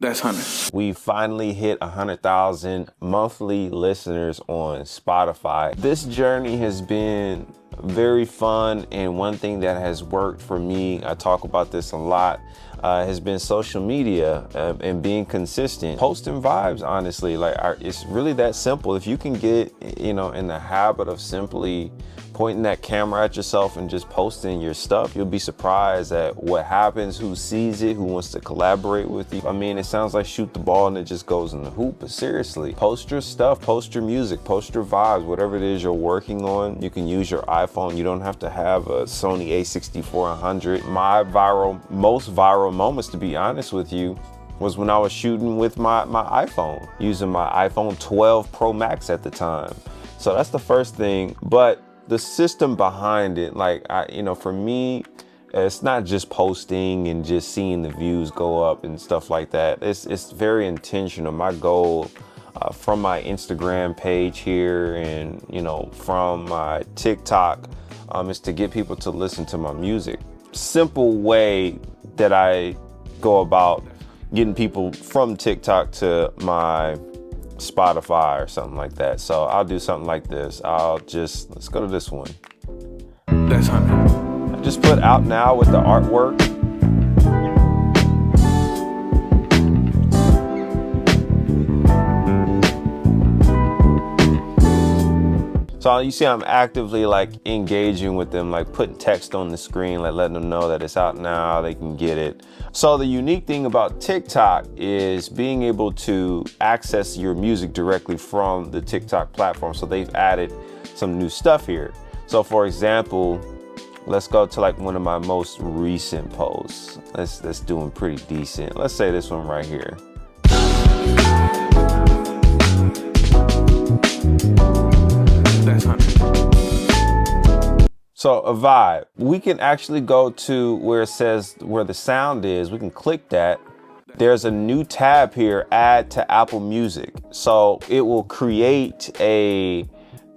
That's 100. We finally hit 100,000 monthly listeners on Spotify. This journey has been very fun, and one thing that has worked for me, I talk about this a lot, has been social media and being consistent, posting vibes. Honestly, it's really that simple. If you can get, in the habit of simply pointing that camera at yourself and just posting your stuff, you'll be surprised at what happens, who sees it, who wants to collaborate with you. I mean, it sounds like shoot the ball and it just goes in the hoop, but seriously, post your stuff, post your music, post your vibes, whatever it is you're working on. You can use your iPhone. You don't have to have a Sony a6400. My most viral moments, to be honest with you, was when I was shooting with my iPhone, using my iPhone 12 Pro Max at the time. So that's the first thing. But the system behind it, for me, it's not just posting and just seeing the views go up and stuff like that. It's very intentional. My goal from my Instagram page here and, from my TikTok is to get people to listen to my music. Simple way that I go about getting people from TikTok to my Spotify or something like that. So I'll do something like this. Let's go to this one. That's 100. I just put out now with the artwork. So you see I'm actively engaging with them, putting text on the screen, letting them know that it's out now, they can get it. So the unique thing about TikTok is being able to access your music directly from the TikTok platform. So they've added some new stuff here. So for example, let's go to one of my most recent posts. That's doing pretty decent. Let's say this one right here. So a vibe, we can actually go to where it says where the sound is. We can click that. There's a new tab here, add to Apple Music. So it will create a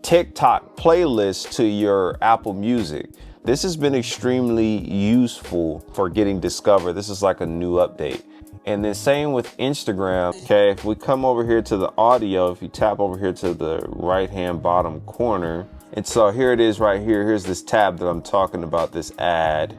TikTok playlist to your Apple Music. This has been extremely useful for getting discovered. This is like a new update. And then same with Instagram. Okay, if we come over here to the audio, if you tap over here to the right-hand bottom corner, and so here it is right here. Here's this tab that I'm talking about, this add.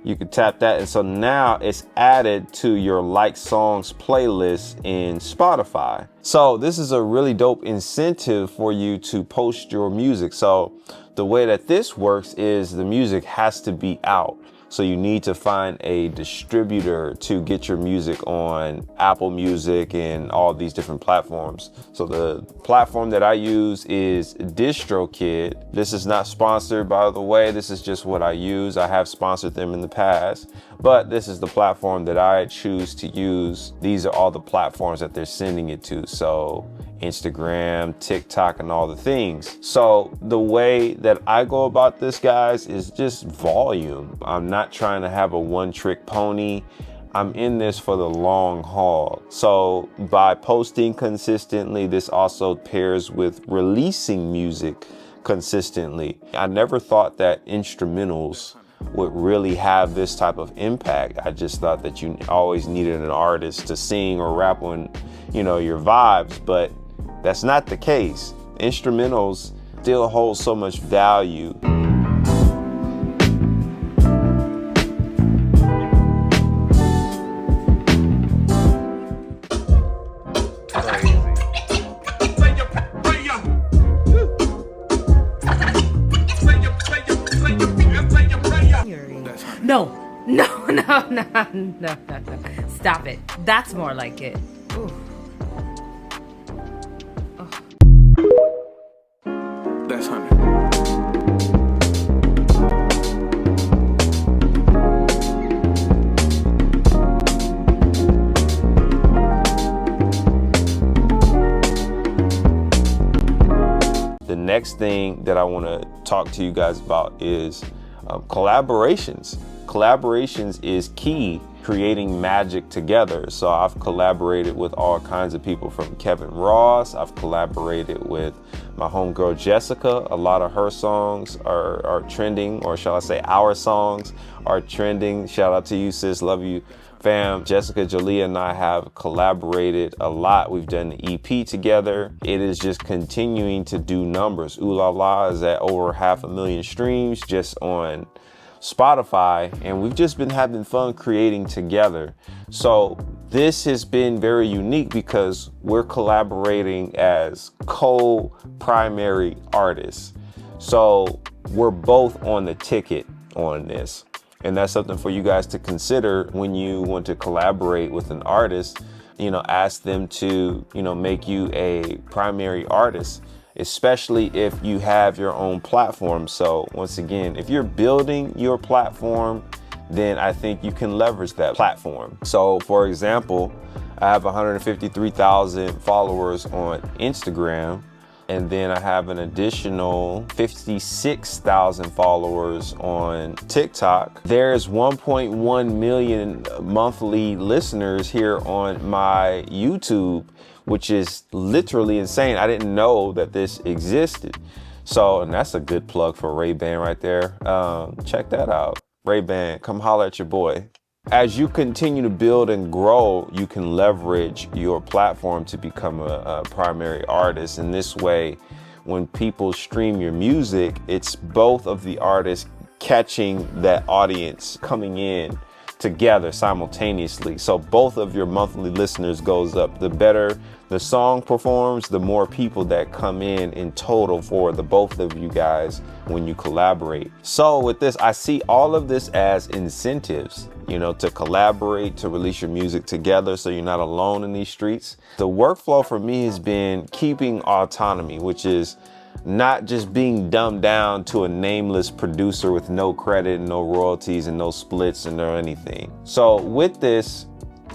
You can tap that, and so now it's added to your like songs playlist in Spotify. So this is a really dope incentive for you to post your music. So the way that this works is the music has to be out. So you need to find a distributor to get your music on Apple Music and all these different platforms. So the platform that I use is DistroKid. This is not sponsored, by the way. This is just what I use. I have sponsored them in the past, but this is the platform that I choose to use. These are all the platforms that they're sending it to. So Instagram, TikTok, and all the things. So the way that I go about this, guys, is just volume. I'm not trying to have a one-trick pony. I'm in this for the long haul. So by posting consistently, this also pairs with releasing music consistently. I never thought that instrumentals would really have this type of impact. I just thought that you always needed an artist to sing or rap on, your vibes, but that's not the case. Instrumentals still hold so much value. No. Stop it. That's more like it. Ooh. That's 100. The next thing that I want to talk to you guys about is collaborations. Collaborations is key, creating magic together. So I've collaborated with all kinds of people, from Kevin Ross. I've collaborated with my homegirl Jessica. A lot of her songs are trending, or shall I say our songs are trending. Shout out to you, sis. Love you fam, Jessica, Jolia, and I have collaborated a lot. We've done the EP together. It is just continuing to do numbers. Ooh La La is at over 500,000 streams just on Spotify, and we've just been having fun creating together. So this has been very unique because we're collaborating as co-primary artists. So we're both on the ticket on this. And that's something for you guys to consider when you want to collaborate with an artist. You know, ask them to, you know, make you a primary artist, especially if you have your own platform. So once again, if you're building your platform, then I think you can leverage that platform. So for example, I have 153,000 followers on Instagram, and then I have an additional 56,000 followers on TikTok. There's 1.1 million monthly listeners here on my YouTube, which is literally insane. I didn't know that this existed. So, and that's a good plug for Ray-Ban right there. Check that out. Ray-Ban, come holler at your boy. As you continue to build and grow, you can leverage your platform to become a primary artist. In this way, when people stream your music, it's both of the artists catching that audience coming in together simultaneously. So both of your monthly listeners goes up. The better the song performs, the more people that come in total for the both of you guys when you collaborate. So with this, I see all of this as incentives, you know, to collaborate, to release your music together so you're not alone in these streets. The workflow for me has been keeping autonomy, which is not just being dumbed down to a nameless producer with no credit and no royalties and no splits and no anything. So with this,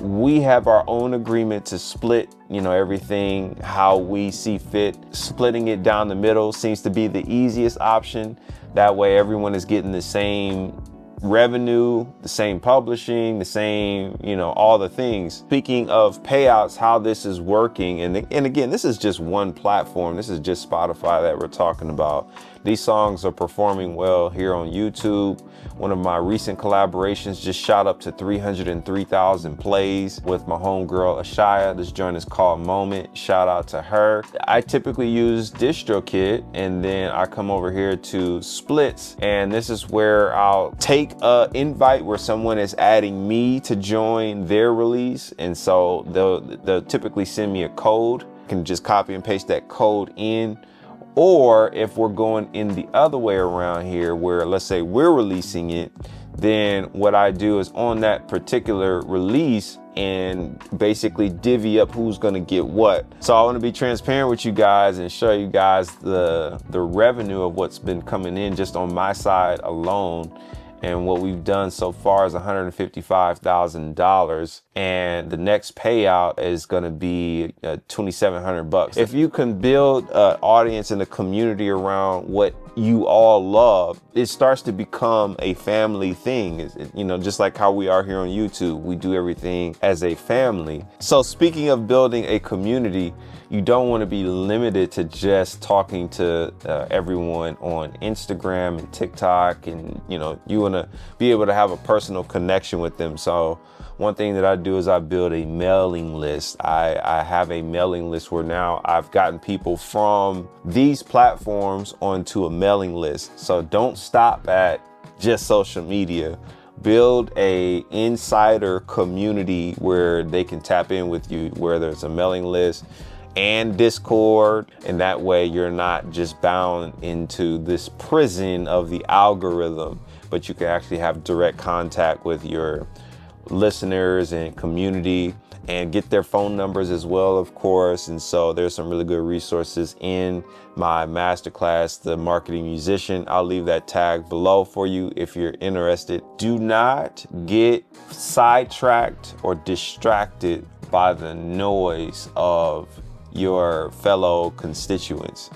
we have our own agreement to split, you know, everything how we see fit. Splitting it down the middle seems to be the easiest option. That way everyone is getting the same revenue, the same publishing, the same, you know, all the things. Speaking of payouts, how this is working, and again, this is just one platform. This is just Spotify that we're talking about. These songs are performing well here on YouTube. One of my recent collaborations just shot up to 303,000 plays with my homegirl Ishiah. This joint is called Moment. Shout out to her. I typically use DistroKid, and then I come over here to Splits, and this is where I'll take a invite where someone is adding me to join their release, and so they'll typically send me a code. I can just copy and paste that code in. Or if we're going in the other way around here, where let's say we're releasing it, then what I do is on that particular release and basically divvy up who's going to get what. So I want to be transparent with you guys and show you guys the revenue of what's been coming in just on my side alone. And what we've done so far is $155,000, and the next payout is going to be $2,700. If you can build an audience and a community around what you all love, it starts to become a family thing. You know, just like how we are here on YouTube, we do everything as a family. So speaking of building a community, you don't want to be limited to just talking to everyone on Instagram and TikTok, and you know, you want to be able to have a personal connection with them. So one thing that I do is I build a mailing list. I have a mailing list where now I've gotten people from these platforms onto a mailing list. So don't stop at just social media. Build a insider community where they can tap in with you, where there's a mailing list and Discord, and that way you're not just bound into this prison of the algorithm, but you can actually have direct contact with your listeners and community and get their phone numbers as well, of course. And so there's some really good resources in my masterclass, The Marketing Musician. I'll leave that tag below for you if you're interested. Do not get sidetracked or distracted by the noise of your fellow constituents.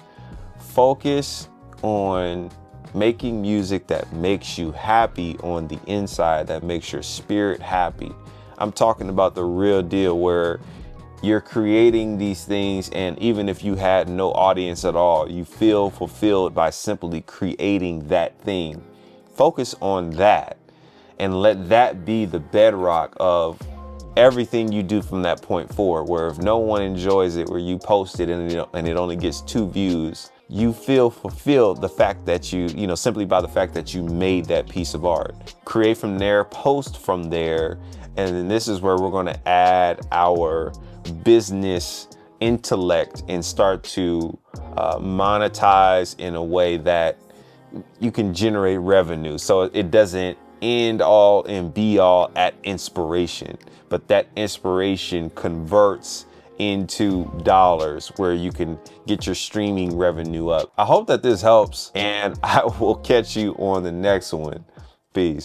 Focus on making music that makes you happy on the inside, that makes your spirit happy. I'm talking about the real deal, where you're creating these things, and even if you had no audience at all, you feel fulfilled by simply creating that thing. Focus on that. and let that be the bedrock of everything you do from that point forward, where if no one enjoys it, where you post it and it only gets 2 views, you feel fulfilled the fact that you know, simply by the fact that you made that piece of art. Create from there, post from there, and then this is where we're gonna add our business intellect and start to monetize in a way that you can generate revenue. So it doesn't end all and be all at inspiration, but that inspiration converts into dollars where you can get your streaming revenue up. I hope that this helps, and I will catch you on the next one. Peace.